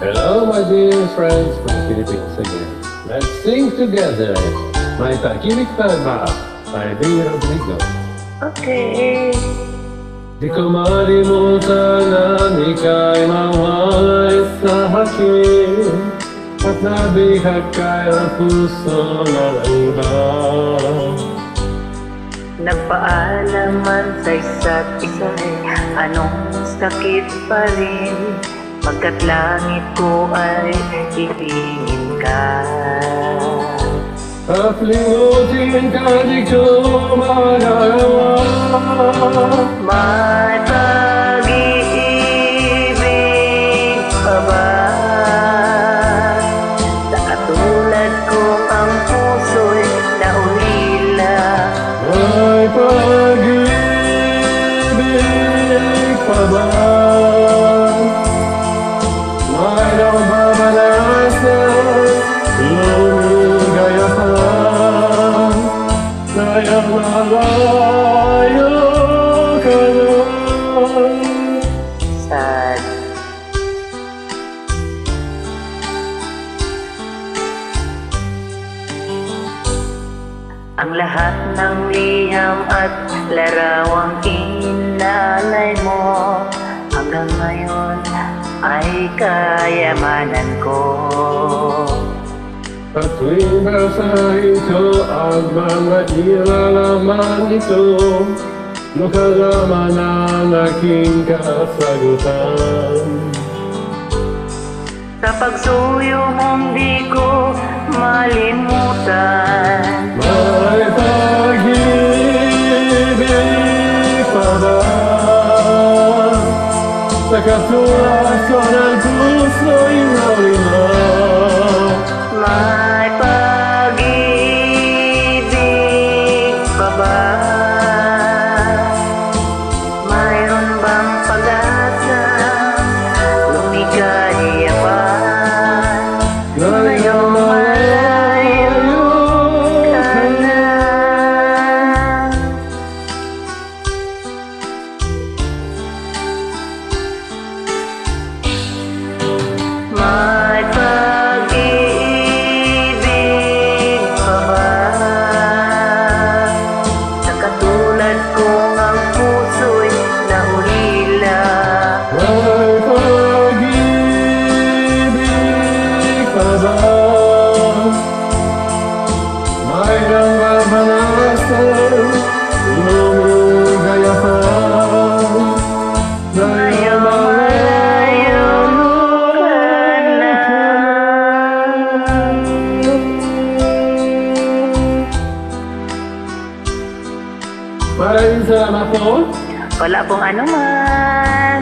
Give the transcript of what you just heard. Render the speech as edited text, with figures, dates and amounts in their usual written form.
Hello, my dear friends from Philippines again. Let's sing together. May Pag-ibig pa ba? By Bing Rodrigo. Okay. Di ko malimutan na ika'y mawalay sa akin at nabihag kay ang puso ng iba. Nagpaalaman sa isa't isa, anong sakit pa rin, pagkat langit ko ay ibigin ka. At limutin ka di ko magagawa. May pag-ibig pa ba? Sa katulad ko ang puso'y naulila. May pag-ibig pa ba? May nababalasa, lumigaya pa, kaya malayo ka na. Sad. Ang lahat ng liham at larawang inalay mo hanggang ngayon ay kayamanan ko. At tuwing basahin ko ang mga ilalaman nito, makalaman ang aking kasagutan. Sa pagsuyo mong di ko malimutan. May pag-ibig pa ba? Sa katulad ko ng puso'y nawala. May pag-ibig pa ba? Mayroon bang pag-asa? Lumigaya pa? Ngayong malayo ka na. May pag-ibig pa ba? Sa katulad kong ang puso'y nahulila. May pag-ibig pa ba? May nangabalasan, lumigaya pa, Ngayong malayo ka na. Maraming salamat po. Wala pong anuman.